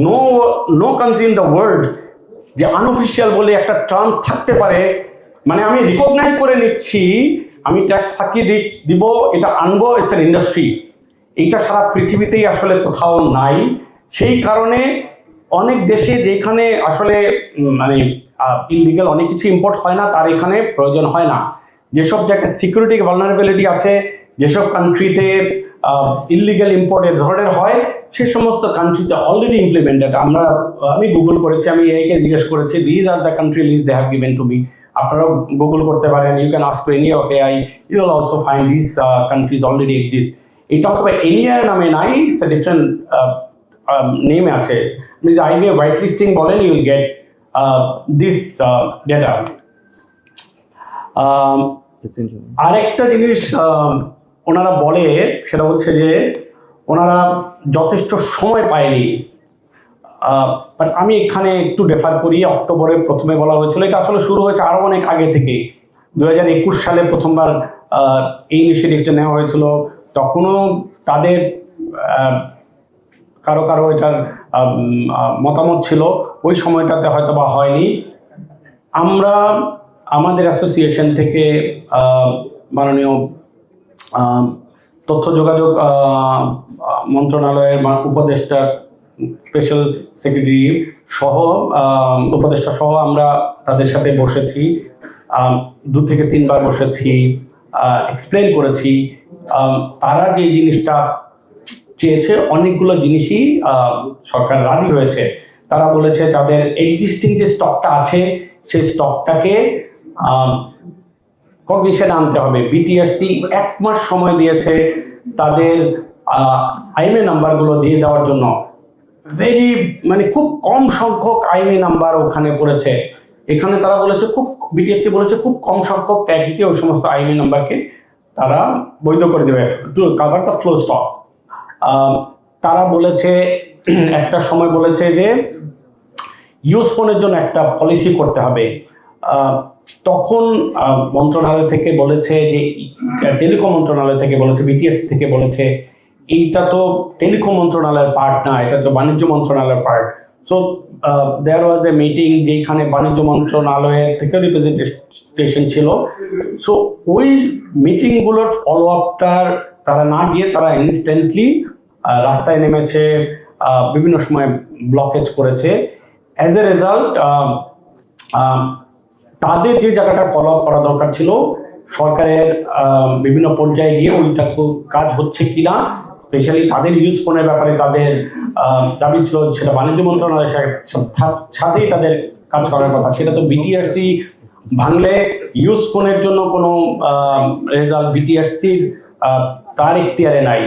No no country in the world যে unofficial বলে একটা টার্মস থাকতে পারে, মানে আমি রিকগনাইজ করে নিচ্ছি, আমি ট্যাক্স ফাঁকি দিব, এটা আনবো, ইটস অ্যান ইন্ডাস্ট্রি, এইটা সারা পৃথিবীতেই আসলে কোথাও নাই। সেই কারণে অনেক দেশে যেখানে আসলে মানে ইললিগাল অনেক কিছু ইম্পোর্ট হয় না, তার এখানে প্রয়োজন হয় না। যেসব জায়গায় সিকিউরিটি ভালনারেবিলিটি আছে, যেসব কান্ট্রিতে ইললিগাল ইম্পোর্ট এ ধরনের হয়, সে সমস্ত কান্ট্রিতে অলরেডি ইমপ্লিমেন্টেড। আমি গুগল করেছি, আমি একে জিজ্ঞেস করেছি, these are the country list they have given to me. আপনারাও গুগল করতে পারেন, you can ask to any of AI, you will also find this countries already exist. এটা হয়তো এনিয়ার নামে নাই, ইটস এ ডিফারেন্ট নেমে আছে। যদি আইবিএ হোয়াইট লিস্টিং বলেন, you will get this data. আরেকটা জিনিস ওনারা বলে, সেটা হচ্ছে যে ওনারা যথেষ্ট সময় পায়নি। বাট আমি এখানে একটু রেফার করি, অক্টোবরে প্রথমে বলা হয়েছিল, এটা আসলে শুরু হয়েছে আরও অনেক আগে থেকে। 2021 সালে প্রথমবার এই ইনিশিয়েটিভটা নেওয়া হয়েছিল। তখনও তাদের কারো কারো এটার মতামত ছিল, ওই সময়টাতে হয়তো বা হয়নি। আমরা আমাদের অ্যাসোসিয়েশন থেকে মাননীয় তথ্য যোগাযোগ মন্ত্রণালয়ের উপদেষ্টা, স্পেশাল সেক্রেটারি সহ, উপদেষ্টা সহ আমরা তাদের সাথে বসেছি, 2 থেকে 3 বার বসেছি, এক্সপ্লেন করেছি। তারা যে জিনিসটা চেয়েছে, অনেকগুলো জিনিসই সরকার রাজি হয়েছে। তারা বলেছে যাদের এক্সিস্টিং যে স্টকটা আছে, সেই স্টকটাকে কগনিশনে আনতে হবে। বিটিআরসি 1 মাস সময় দিয়েছে তাদের আইএমএ নাম্বারগুলো দিয়ে দেওয়ার জন্য। মানে খুব কম সংখ্যক আইএমএ নাম্বার ওখানে পড়েছে। এখানে তারা বলেছে বিটিআরসি বলেছে খুব কম সংখ্যক ট্যাগ দিয়ে ওই সমস্ত আইএমএ নাম্বারকে তারা বৈধ করে দেবে to cover the flow stocks. তারা বলেছে, একটা সময় বলেছে যে ইউজ ফোনের জন্য একটা পলিসি করতে হবে। তখন মন্ত্রণালয় থেকে বলেছে যে, টেলিকম মন্ত্রণালয় থেকে বলেছে, বিটিআরসি থেকে বলেছে এইটা তো টেলিকম মন্ত্রণালয়ের পার্ট না, এটা তো বাণিজ্য মন্ত্রণালয়ের part. So there was a meeting যেখানে বাণিজ্য মন্ত্রণালয়ের থেকে রিপ্রেজেন্টেশন ছিল। সো ওই মিটিংগুলোর ফলো আপটার তারা না গিয়ে তারা ইনস্ট্যান্টলি রাস্তায় নেমেছে, বিভিন্ন সময় ব্লকেজ করেছে। অ্যাজ এ রেজাল্ট তাদের যে জায়গাটা ফলো আপ করা দরকার ছিল, সরকারের বিভিন্ন পর্যায়ে গিয়ে ওইটা কাজ হচ্ছে কিনা, স্পেশালি তাদের ইউজ ফোনের ব্যাপারে তাদের দাবি ছিল সেটা বাণিজ্য মন্ত্রণালয়ের সাথেই তাদের কাজ করার কথা। সেটা তো বিটিআরসি ভাঙলে ইউজ ফোনের জন্য কোনো রেজাল্ট বিটিআরসির তার এখতিয়ারে নাই।